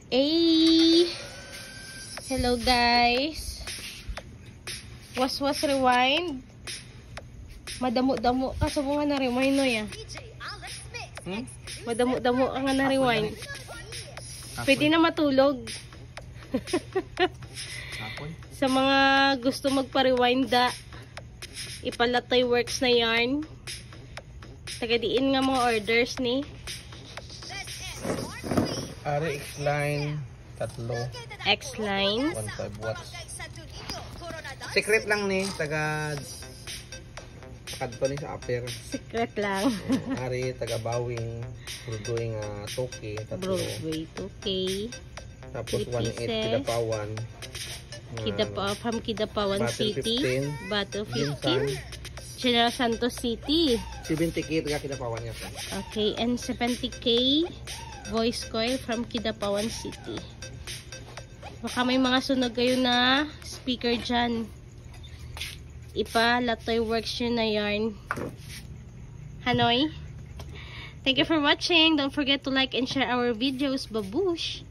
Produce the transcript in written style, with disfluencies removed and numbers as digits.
Hey! Hello guys! Was rewind. Madamo-damo ka sa mga na-rewind no ya. Madamo-damo ka nga na-rewind. Pwede na matulog. Sa mga gusto magpa-rewind da, ipalatay works na yarn. Tagadiin nga mga orders ni. Ari X-line, 3. X-line. 1.5 watts. Secret lang ni, taga kadto ni sa upper. Secret lang. Ari taga Bawing, Broadway nga Toki, 3. Broadway, 2K. Tapos 1.8 Kidapawan. From Kidapawan City. 15. Battle Jinsan. 15. General Santos City. 70K taga Kidapawan niya. Okay, and 70K voice coil from Kidapawan City. Baka may mga sunog kayo na speaker dyan. Latoy works yun na yarn. Hanoi. Thank you for watching. Don't forget to like and share our videos. Babush!